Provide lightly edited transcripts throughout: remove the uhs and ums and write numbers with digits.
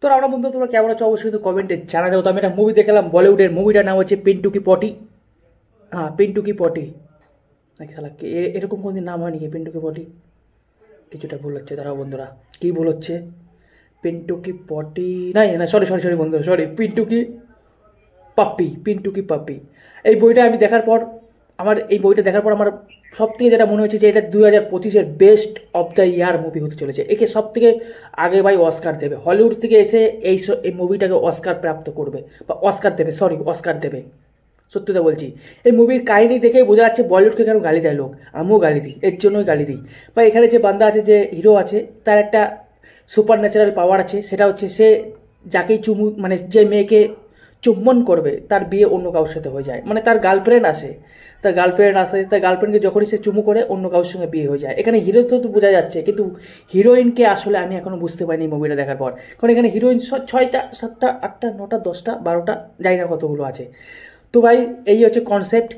তো আমরা বন্ধু তোমরা কেমন আছো অবশ্যই কিন্তু কমেন্টে জানা দাও। তো আমি একটা মুভি দেখলাম বলিউডের, মুভিটার নাম হচ্ছে পিন্টু কি পটি। হ্যাঁ, পিন্টু কি পটি। খেলা এরকম কোনদিন নাম হয়নি কি পিন্টু কি পটি? কিছুটা ভুল হচ্ছে, দাঁড়াও বন্ধুরা, কী ভুল হচ্ছে? পিন্টু কি পটি, নাই না, সরি সরি সরি বন্ধুরা, সরি, পিন্টু কি পাপ্পি, পিন্টু কি পাপ্পি। এই বইটা আমি দেখার পর, এই বইটা দেখার পর আমার সব থেকে যেটা মনে হচ্ছে যে এটা 2025-এর best of the year movie হতে চলেছে। একে সব থেকে আগে ভাই অস্কার দেবে, হলিউড থেকে এসে এই মুভিটাকে অস্কার প্রাপ্ত করবে, বা অস্কার দেবে, সরি অস্কার দেবে। সত্যিটা বলছি, এই মুভির কাহিনী দেখেই বোঝা যাচ্ছে বলিউডকে কেন গালি দেয় লোক। আমিও গালি দিই, এর জন্যই গালি দিই। বা এখানে যে বান্দা আছে, যে হিরো আছে, তার একটা সুপার ন্যাচারাল পাওয়ার আছে, সেটা হচ্ছে সে যাকেই মানে যে মেয়েকে চুম্বন করবে তার বিয়ে অন্য কারোর সাথে হয়ে যায়। মানে তার গার্লফ্রেন্ড আসে, তার গার্লফ্রেন্ডকে যখনই সে চুমু করে অন্য কারোর সঙ্গে বিয়ে হয়ে যায়। এখানে হিরো তো বোঝা যাচ্ছে, কিন্তু হিরোইনকে আসলে আমি এখনও বুঝতে পারিনি মুভিটা দেখার পর। কারণ এখানে হিরোইন 6টা 7টা 8টা 9টা 10টা 12টা, জানি না কতগুলো আছে। তো ভাই এই হচ্ছে কনসেপ্ট,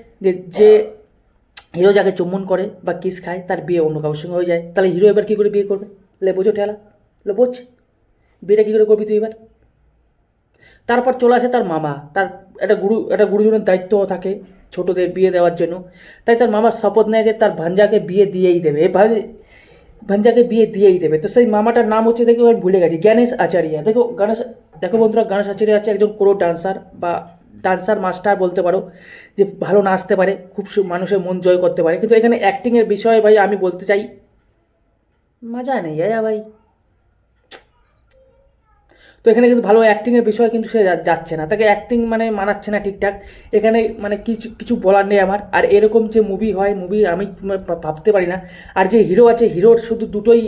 যে হিরো যাকে চুম্বন করে বা কিস খায় তার বিয়ে অন্য কারোর সঙ্গে হয়ে যায়। তাহলে হিরো এবার কী করে বিয়ে করবে? লে বোঝো ঠেলা, লে বোঝ, বিয়েটা কী করে করবি তুই এবার? তারপর চলে আসে তার মামা, তার একটা গুরুজনের দায়িত্ব থাকে ছোটদের বিয়ে দেওয়ার জন্য। তাই তার মামার শপথ নেয় যে তার ভাঞ্জাকে বিয়ে দিয়েই দেবে, ভাঞ্জাকে বিয়ে দিয়েই দেবে। তো সেই মামাটার নাম হচ্ছে, দেখো আমি ভুলে গেছি, গণেশ আচার্য। দেখো বন্ধুরা, গণেশ আচার্য হচ্ছে একজন কোরো ডান্সার, বা ডান্সার মাস্টার বলতে পারো, যে ভালো নাচতে পারে, খুব মানুষের মন জয় করতে পারে। কিন্তু এখানে অ্যাক্টিংয়ের বিষয়ে ভাই আমি বলতে চাই, মজা নেই ভাই। তো এখানে কিন্তু ভালো অ্যাক্টিংয়ের বিষয় কিন্তু সে যাচ্ছে না, তাকে অ্যাক্টিং মানে মানাচ্ছে না ঠিকঠাক। এখানে মানে কিছু কিছু বলার নেই আমার। আর এরকম যে মুভি হয়, মুভি আমি ভাবতে পারি না। আর যে হিরো আছে, হিরোর শুধু দুটোই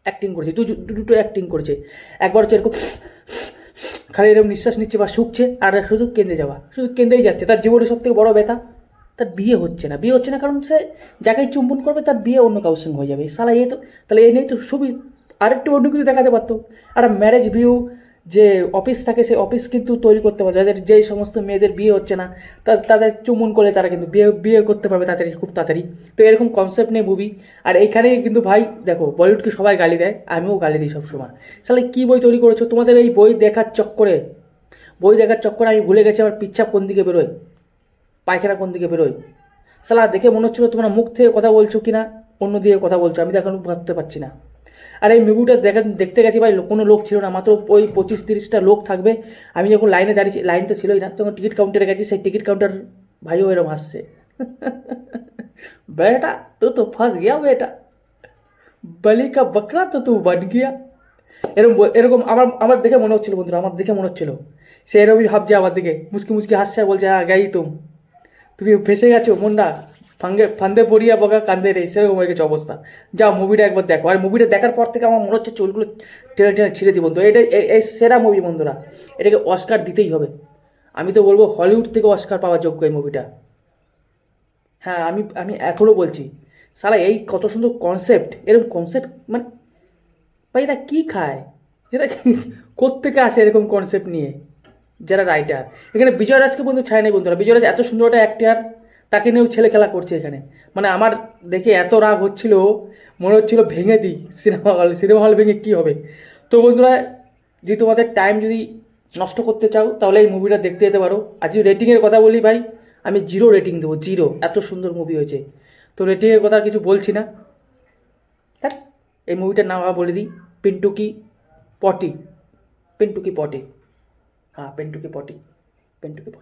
অ্যাক্টিং করেছে, দুটো অ্যাক্টিং করেছে। একবার হচ্ছে এরকম খালি এরকম নিঃশ্বাস নিচ্ছে বা শুকছে, আর শুধু কেঁদে যাওয়া, শুধু কেঁদেই যাচ্ছে। তার জীবনের সব থেকে বড় ব্যথা, তার বিয়ে হচ্ছে না কারণ সে যাকেই চুম্বন করবে তার বিয়ে অন্য কারোর সঙ্গে হয়ে যাবে। সালা এ তো, তাহলে এই নেই তো সুবি, আরেকটু অন্য কিছু দেখাতে পারতো। আর ম্যারেজ ভিউ যে অফিস থাকে, সেই অফিস কিন্তু তৈরি করতে পারবে, যাদের যেই সমস্ত মেয়েদের বিয়ে হচ্ছে না, তাদের চুম্বন করলে তারা কিন্তু বিয়ে করতে পারবে তাড়াতাড়ি, খুব তাড়াতাড়ি। তো এরকম কনসেপ্ট নেই মুভি। আর এইখানেই কিন্তু ভাই দেখো, বলিউডকে সবাই গালি দেয়, আমিও গালি দিই সবসময়। সালে কী বই তৈরি করেছো তোমাদের? এই বই দেখার চক্করে আমি ভুলে গেছি আমার পিচ্ছা কোন দিকে বেরোয়, পায়খানা কোন দিকে বেরোয়। সালা দেখে মনে হচ্ছিলো তোমরা মুখ থেকে কথা বলছো কিনা অন্য দিকে কথা বলছো, আমি তো এখন ভাবতে পারছি না। আর এই মুভিটা দেখতে গেছি ভাই, কোনো লোক ছিল না, মাত্র ওই 25-30টা লোক থাকবে। আমি যখন লাইনে দাঁড়িয়েছি, লাইন তো ছিলই না, তখন টিকিট কাউন্টারে গেছি, সেই টিকিট কাউন্টার ভাইও এরম হাসছে। বেটা তো ফাঁস গিয়া বেটা, বলি কা বকরা তো তু বন গিয়া। এরকম আমার আমার দেখে মনে হচ্ছিল বন্ধুরা, আমার দেখে মনে হচ্ছিল সে এরকমই ভাবছে আমার দিকে, মুসকি মুসকি হাসছে, বলছে হ্যাঁ গাই তুমি ফেসে গেছো মুন্ডা, ফান্দে পড়িয়া বগা কান্দে রে, সেরকম হয়ে গেছে অবস্থা। যাও মুভিটা একবার দেখো। আর মুভিটা দেখার পর থেকে আমার মনে হচ্ছে চুলগুলো টেনে টেনে ছিঁড়ে দিই বন্ধু। এই সেরা মুভি বন্ধুরা, এটাকে অস্কার দিতেই হবে। আমি তো বলবো হলিউড থেকে অস্কার পাওয়ার যোগ্য এই মুভিটা। হ্যাঁ, আমি এখনও বলছি, সালা এই কত সুন্দর কনসেপ্ট, এরকম কনসেপ্ট মানে ভাই এরা কী খায়, এরা কোত্থেকে আসে এরকম কনসেপ্ট নিয়ে যারা রাইটার। এখানে বিজয় রাজকে বন্ধু ছায় নেই বন্ধুরা, বিজয় রাজ এত সুন্দর একটা অ্যাক্টার, তাকে নিয়েও ছেলে খেলা করছে এখানে। মানে আমার দেখে এত রাগ হচ্ছিল, মনে হচ্ছিল ভেঙে দিই সিনেমা হল ভেঙে কী হবে। তো বন্ধুরা, যদি তোমাদের টাইম যদি নষ্ট করতে চাও তাহলে এই মুভিটা দেখতে যেতে পারো। আর যদি রেটিংয়ের কথা বলি ভাই, আমি 0 রেটিং দেবো, 0, এত সুন্দর মুভি হয়েছে। তো রেটিংয়ের কথা কিছু বলছি না, হ্যাঁ। এই মুভিটার নাম আমরা বলে দিই, পিন্টু কি পটি, পিন্টু কি পটি। হ্যাঁ, পিন্টু কি পটি, পিন্টু কি পটি।